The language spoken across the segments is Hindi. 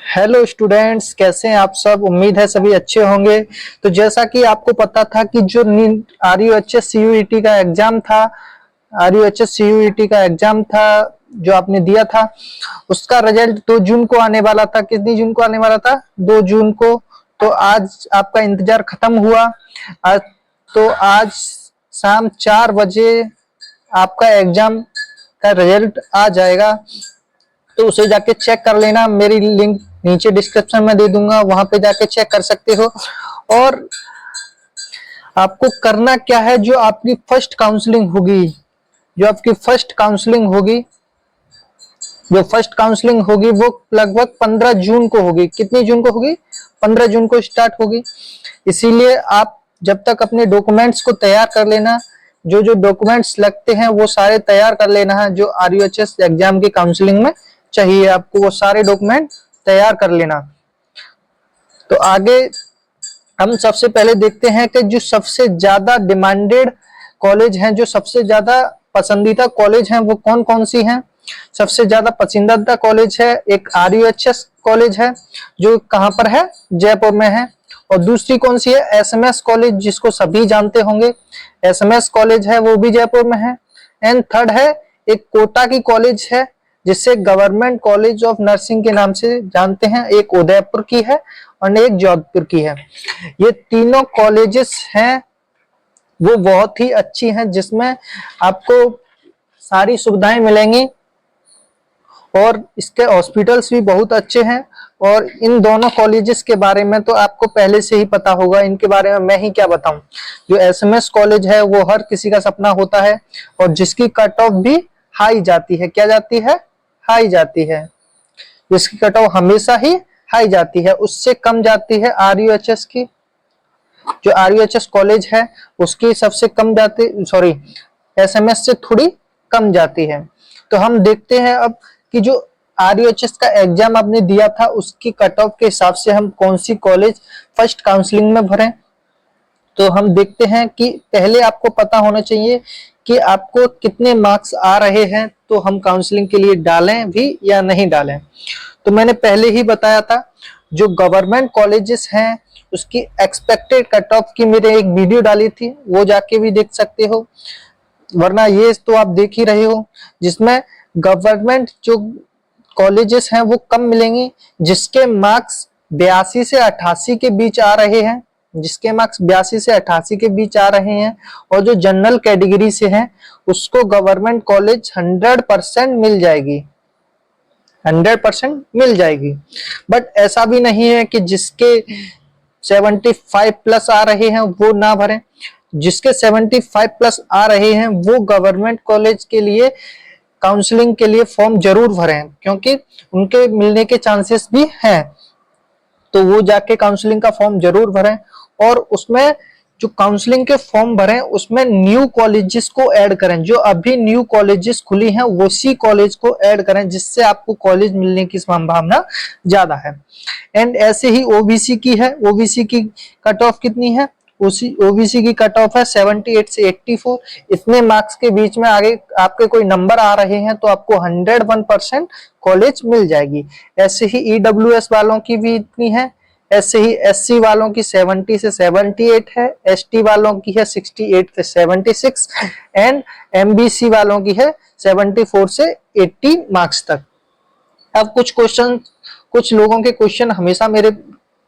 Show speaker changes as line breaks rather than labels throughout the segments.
हेलो स्टूडेंट्स, कैसे हैं आप सब। उम्मीद है सभी अच्छे होंगे। तो जैसा कि आपको पता था कि जो RUHS CUET का एग्जाम था, RUHS CUET का एग्जाम था जो आपने दिया था, उसका रिजल्ट 2 जून को आने वाला था। कितनी जून को आने वाला था? 2 जून को। तो आज आपका इंतजार खत्म हुआ। आज आज शाम 4 बजे आपका एग्जाम का रिजल्ट आ जाएगा। तो उसे जाके चेक कर लेना। मेरी लिंक नीचे डिस्क्रिप्शन में दे दूंगा, वहां पे जाके चेक कर सकते हो। और आपको करना क्या है, जो आपकी फर्स्ट काउंसलिंग होगी, जो आपकी फर्स्ट काउंसलिंग होगी जो फर्स्ट काउंसलिंग होगी वो लगभग 15 जून को होगी। कितनी जून को होगी? 15 जून को स्टार्ट होगी। इसीलिए आप जब तक अपने डॉक्यूमेंट्स को तैयार कर लेना, जो जो डॉक्यूमेंट्स लगते हैं वो सारे तैयार कर लेना है। जो RUHS एग्जाम की काउंसलिंग में चाहिए आपको, वो सारे डॉक्यूमेंट तैयार कर लेना। तो आगे हम सबसे पहले देखते हैं कि जो सबसे ज्यादा डिमांडेड कॉलेज हैं, जो सबसे ज्यादा पसंदीदा कॉलेज हैं, वो कौन कौन सी हैं। सबसे ज्यादा पसंदीदा कॉलेज है, एक RUHS कॉलेज है जो कहां पर है? जयपुर में है। और दूसरी कौन सी है? SMS कॉलेज, जिसको सभी जानते होंगे। SMS कॉलेज है, वो भी जयपुर में है। एंड थर्ड है एक कोटा की कॉलेज है, जिसे गवर्नमेंट कॉलेज ऑफ नर्सिंग के नाम से जानते हैं। एक उदयपुर की है और एक जोधपुर की है। ये तीनों कॉलेजेस हैं वो बहुत ही अच्छी हैं, जिसमें आपको सारी सुविधाएं मिलेंगी और इसके हॉस्पिटल्स भी बहुत अच्छे हैं। और इन दोनों कॉलेजेस के बारे में तो आपको पहले से ही पता होगा, इनके बारे में मैं ही क्या बताऊं। जो SMS कॉलेज है वो हर किसी का सपना होता है और जिसकी कट ऑफ भी हाई जाती है। क्या जाती है? हाई जाती है। जिसकी कट ऑफ हमेशा ही हाई जाती है, उससे कम जाती है RUHS की। जो RUHS कॉलेज है उसकी सबसे कम जाती, सॉरी, SMS से थोड़ी कम जाती है। तो हम देखते हैं अब कि जो RUHS का एग्जाम आपने दिया था उसकी कट ऑफ के हिसाब से हम कौन सी कॉलेज फर्स्ट काउंसलिंग में भरें। तो हम देखते हैं कि पहले आपको पता होना चाहिए कि आपको कितने मार्क्स आ रहे हैं, तो हम काउंसलिंग के लिए डालें भी या नहीं डालें। तो मैंने पहले ही बताया था, जो गवर्नमेंट कॉलेजेस हैं उसकी एक्सपेक्टेड कट ऑफ की मेरे एक वीडियो डाली थी, वो जाके भी देख सकते हो। वरना ये तो आप देख ही रहे हो, जिसमें गवर्नमेंट जो कॉलेजेस हैं वो कम मिलेंगी, जिसके मार्क्स 82 से 88 के बीच आ रहे हैं। जिसके मार्क्स 82 से 88 के बीच आ रहे हैं और जो जनरल कैटेगरी से हैं उसको गवर्नमेंट कॉलेज 100% मिल जाएगी, 100% मिल जाएगी। बट ऐसा भी नहीं है कि जिसके 75 प्लस आ रहे हैं वो ना भरें। जिसके 75 प्लस आ रहे हैं वो गवर्नमेंट कॉलेज के लिए काउंसलिंग के लिए फॉर्म जरूर भरें, क्योंकि उनके मिलने के चांसेस भी हैं। तो वो जाके काउंसलिंग का फॉर्म जरूर भरें। और उसमें जो काउंसलिंग के फॉर्म भरें उसमें न्यू कॉलेजेस को ऐड करें। जो अभी न्यू कॉलेजेस खुली हैं उसी कॉलेज को ऐड करें, जिससे आपको कॉलेज मिलने की संभावना ज्यादा है। एंड ऐसे ही OBC की है। OBC की कट ऑफ कितनी है? OBC की कट ऑफ है 78 से 84। इतने मार्क्स के बीच में आगे आपके कोई नंबर आ रहे हैं तो आपको 101% कॉलेज मिल जाएगी। ऐसे ही EWS वालों की भी इतनी है। ऐसे ही SC वालों की 70 से 78 है। ST वालों की है 68 से 76 एंड MBC वालों की है 74 से 80 मार्क्स तक। अब कुछ लोगों के क्वेश्चन हमेशा मेरे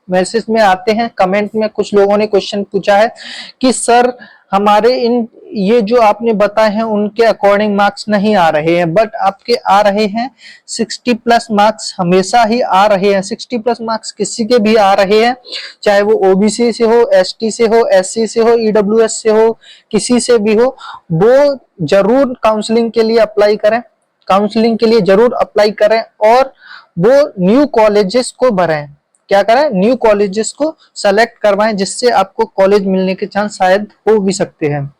मैसेज में आते हैं, कमेंट में कुछ लोगों ने क्वेश्चन पूछा है कि सर हमारे ये जो आपने बताए हैं उनके अकॉर्डिंग मार्क्स नहीं आ रहे हैं, बट आपके आ रहे हैं। 60 प्लस मार्क्स हमेशा ही आ रहे हैं। 60 प्लस मार्क्स किसी के भी आ रहे हैं, चाहे वो OBC से हो, ST से हो, SC से हो, EWS से हो, किसी से भी हो। वो जरूर काउंसलिंग के लिए अप्लाई करें, काउंसलिंग के लिए जरूर अप्लाई करें और वो न्यू कॉलेजेस को भरें। क्या करें? न्यू कॉलेजेस को सेलेक्ट करवाएं, जिससे आपको कॉलेज मिलने के चांस शायद हो भी सकते हैं।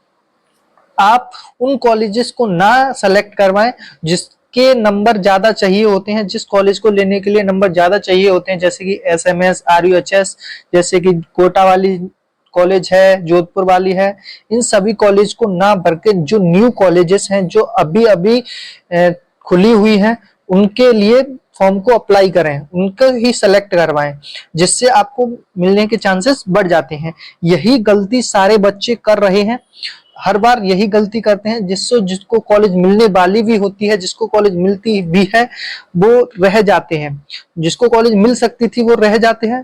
आप उन कॉलेजेस को ना सेलेक्ट करवाएं जिसके नंबर ज्यादा चाहिए होते हैं, जिस कॉलेज को लेने के लिए नंबर ज्यादा चाहिए होते हैं, जैसे कि SMS, RUHS, जैसे कि कोटा वाली कॉलेज है, जोधपुर वाली है। इन सभी कॉलेज को ना भर के जो न्यू कॉलेजेस हैं, जो अभी अभी खुली हुई हैं, उनके लिए फॉर्म को अप्लाई करें, उनको ही सेलेक्ट करवाएं, जिससे आपको मिलने के चांसेस बढ़ जाते हैं। यही गलती सारे बच्चे कर रहे हैं, हर बार यही गलती करते हैं, जिससे जिसको कॉलेज मिलने वाली भी होती है, जिसको कॉलेज मिलती भी है, वो रह जाते हैं। जिसको कॉलेज मिल सकती थी वो रह जाते हैं,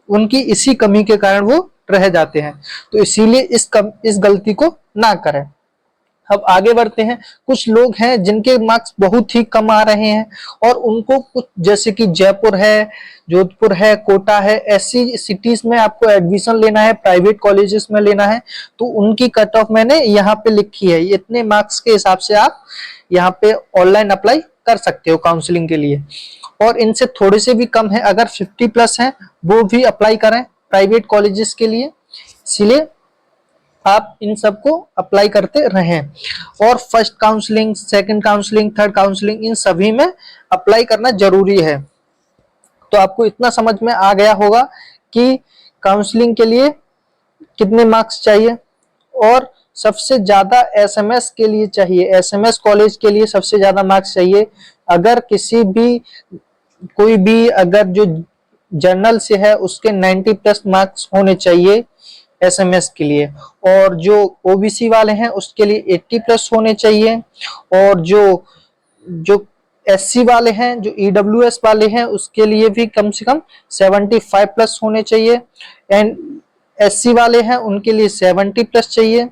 उनकी इसी कमी के कारण वो रह जाते हैं। तो इसीलिए इस गलती को ना करें। अब आगे बढ़ते हैं। कुछ लोग हैं जिनके मार्क्स बहुत ही कम आ रहे हैं और उनको कुछ, जैसे कि जयपुर है, जोधपुर है, कोटा है, ऐसी सिटीज में आपको एडमिशन लेना है, प्राइवेट कॉलेजेस में लेना है, तो उनकी कट ऑफ मैंने यहाँ पे लिखी है। इतने मार्क्स के हिसाब से आप यहाँ पे ऑनलाइन अप्लाई कर सकते हो काउंसलिंग के लिए। और इनसे थोड़े से भी कम है, अगर 50+ है, वो भी अप्लाई करें प्राइवेट कॉलेजेस के लिए। इसलिए आप इन सबको अप्लाई करते रहें। और first counselling, second counselling, third counselling, इन सभी में अप्लाई करना जरूरी है। तो आपको इतना समझ में आ गया होगा कि काउंसलिंग के लिए कितने मार्क्स चाहिए। और सबसे ज्यादा एसएमएस के लिए चाहिए, एसएमएस कॉलेज के लिए सबसे ज्यादा मार्क्स चाहिए। अगर किसी भी कोई भी अगर जो जर्नल से है उसके 90+ मार्क्स होने चाहिए एसएमएस के लिए। और जो ओबीसी वाले हैं उसके लिए 80+ होने चाहिए। और जो जो एससी वाले हैं, जो ईडब्ल्यूएस वाले हैं, उसके लिए भी कम से कम 75+ होने चाहिए। एंड एससी वाले हैं उनके लिए 70+ चाहिए।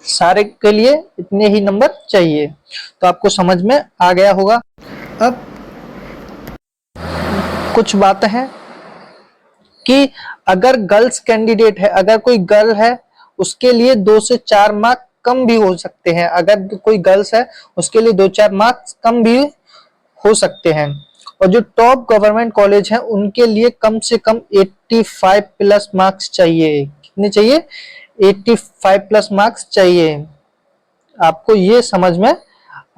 सारे के लिए इतने ही नंबर चाहिए। तो आपको समझ में आ गया होगा। अब कुछ बातें हैं कि अगर गर्ल्स कैंडिडेट है, अगर कोई गर्ल है, उसके लिए 2 से 4 मार्क कम भी हो सकते हैं। अगर कोई गर्ल्स है उसके लिए 2-4 मार्क्स कम भी हो सकते हैं। और जो टॉप गवर्नमेंट कॉलेज है उनके लिए कम से कम 85+ मार्क्स चाहिए। कितने चाहिए? 85+ मार्क्स चाहिए। आपको ये समझ में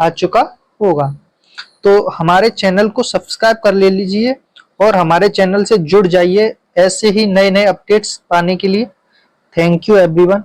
आ चुका होगा। तो हमारे चैनल को सब्सक्राइब कर ले लीजिए और हमारे चैनल से जुड़ जाइए ऐसे ही नए नए अपडेट्स पाने के लिए। Thank you everyone.